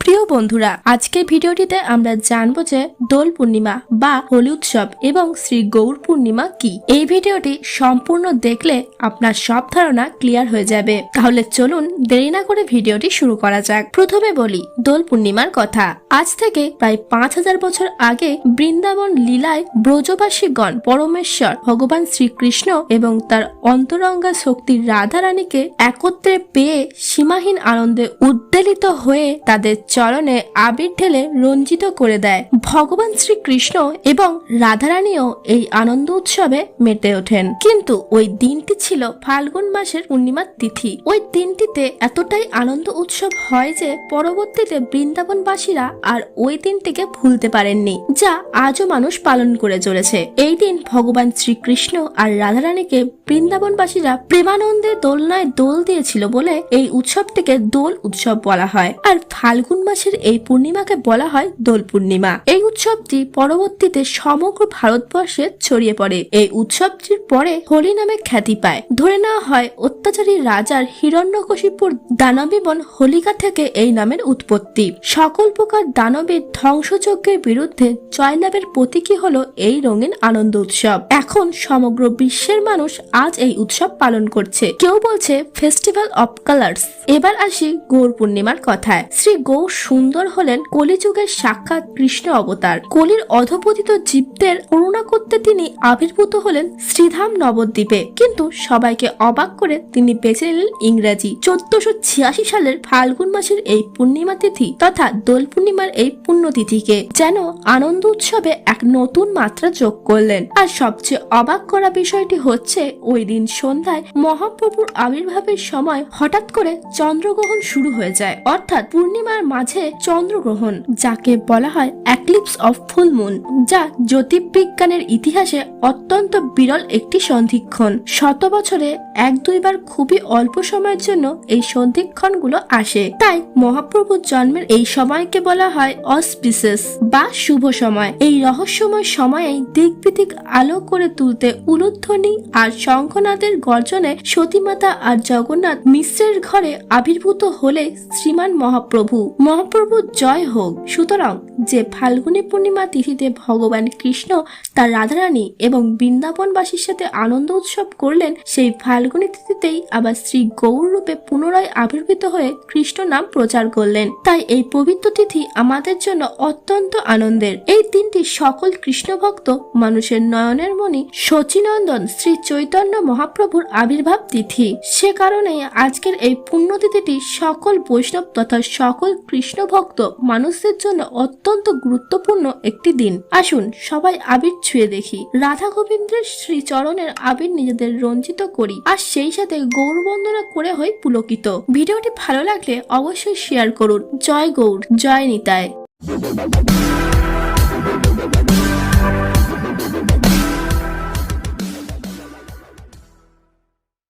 প্রিয় বন্ধুরা, আজকের ভিডিওটিতে আমরা জানবো যে দোল পূর্ণিমা বা হোলি উৎসব এবং শ্রী গৌর পূর্ণিমা কি। এই ভিডিওটি সম্পূর্ণ দেখলে আপনার সব ধারণা ক্লিয়ার হয়ে যাবে। তাহলে চলুন দেরি না করে ভিডিওটি শুরু করা যাক। প্রথমে বলি দোল পূর্ণিমার কথা। আজ থেকে প্রায় 5000 বছর আগে বৃন্দাবন লীলায় ব্রজবাসীগণ পরমেশ্বর ভগবান শ্রীকৃষ্ণ এবং তার অন্তরঙ্গা শক্তি রাধা রানীকে একত্রে পেয়ে সীমাহীন আনন্দে উদ্বেলিত হয়ে তাদের চরণে আবির ঢেলে রঞ্জিত করে দেয়। ভগবান শ্রীকৃষ্ণ এবং রাধারানীও এই আনন্দ উৎসবে মেতে ওঠেন। কিন্তু ওই দিনটি ছিল ফাল্গুন মাসের পূর্ণিমার তিথি। ওই দিনটিতে এতটাই আনন্দ উৎসব হয় যে পরবর্তীতে বৃন্দাবনবাসীরা আর ওই দিনটিকে ভুলতে পারেননি, যা আজও মানুষ পালন করে চলেছে। এই দিন ভগবান শ্রীকৃষ্ণ আর রাধারানীকে বৃন্দাবনবাসীরা প্রেমানন্দে দোলনায় দোল দিয়েছিল বলে এই উৎসবটিকে দোল উৎসব বলা হয়। আর ফাল্গুন মাসের এই পূর্ণিমাকে বলা হয় দোল পূর্ণিমা। এই উৎসবটি পরবর্তীতে সমগ্র ভারতবর্ষে ছড়িয়ে পড়ে। এই উৎসবটির পরে হোলি নামে খ্যাতি পায়। ধরে নেওয়া হয় অত্যাচারী রাজার হিরণ্যকশিপুর দানবীবন হোলিকা থেকে এই নামের উৎপত্তি। সকল প্রকার দানবের ধ্বংসযজ্ঞের বিরুদ্ধে জয়লাভের প্রতীকী হলো এই রঙিন আনন্দ উৎসব। এখন সমগ্র বিশ্বের মানুষ আজ এই উৎসব পালন করছে। কেউ বলছে ফেস্টিভ্যাল অফ কালার্স। এবার আসি গৌর পূর্ণিমার কথায়। শ্রী গৌর সুন্দর হলেন কলিযুগের সাক্ষাৎ কৃষ্ণ অবতার। কলির অধপতিত জীবদের করুণা করতে তিনি আবির্ভূত হলেন শ্রীধাম নবদ্বীপে। কিন্তু সবাইকে অবাক করে তিনি বেছে নিলেন ইংরেজি 1486 সালের ফাল্গুন মাসের এই পূর্ণিমা তিথি তথা দোল পূর্ণিমার এই পুণ্যতিথিকে যেন আনন্দ উৎসবে এক নতুন মাত্রা যোগ করলেন। আর সবচেয়ে অবাক করা বিষয়টি হচ্ছে ওই দিন সন্ধ্যায় মহাপ্রভুর আবির্ভাবের সময় হঠাৎ করে চন্দ্রগ্রহণ শুরু হয়ে যায়, অর্থাৎ পূর্ণিমার মাঝে চন্দ্রগ্রহণ, যাকে বলা হয় এক্লিপস অফ ফুল মুন, যা জ্যোতির্বিজ্ঞানের ইতিহাসে অত্যন্ত বিরল একটি সন্ধিক্ষণ। শত বছরে 1-2 বার খুবই অল্প সময়ের জন্য এই সন্ধিক্ষণগুলো আসে। তাই মহাপ্রভুর জন্মের এই সময়কে বলা হয় অসপিসেস বা শুভ সময়। এই রহস্যময় সময়ে দিক বিদিক আলো করে তুলতে উলুধ্বনি আর শঙ্খনাদের গর্জনে সতীমাতা আর জগন্নাথ মিশ্রের ঘরে আবির্ভূত হলে শ্রীমান মহাপ্রভু জয় হোক। সুতরাং যে ফাল্গুনী পূর্ণিমা তিথিতে ভগবান কৃষ্ণ তার রাধারানী এবং বৃন্দাবনবাসীর সাথে আনন্দ উৎসব করলেন, সেই ফাল্গুনী তিথিতেই আবার শ্রী গৌর রূপে পুনরায় আবির্ভূত হয়ে কৃষ্ণ নাম প্রচার করলেন। তাই এই পবিত্র তিথি আমাদের জন্য অত্যন্ত আনন্দের। এই দিনটি সকল কৃষ্ণ ভক্ত মানুষের নয়নের মণি শচীনন্দন শ্রী চৈতন্য মহাপ্রভুর আবির্ভাব তিথি। সে কারণে আজকের এই পুণ্যতিথিটি সকল বৈষ্ণব তথা সকল কৃষ্ণ ভক্ত মানুষদের জন্য অত্যন্ত গুরুত্বপূর্ণ একটি দিন। আসুন সবাই আবির ছুঁয়ে দেখি, রাধা গোবিন্দের শ্রী চরণের আবির নিজেদের রঞ্জিত করি আর সেই সাথে গৌর বন্দনা করে হই পুলকিত। ভিডিওটি ভালো লাগলে অবশ্যই শেয়ার করুন। জয় গৌর, জয় নিতাই।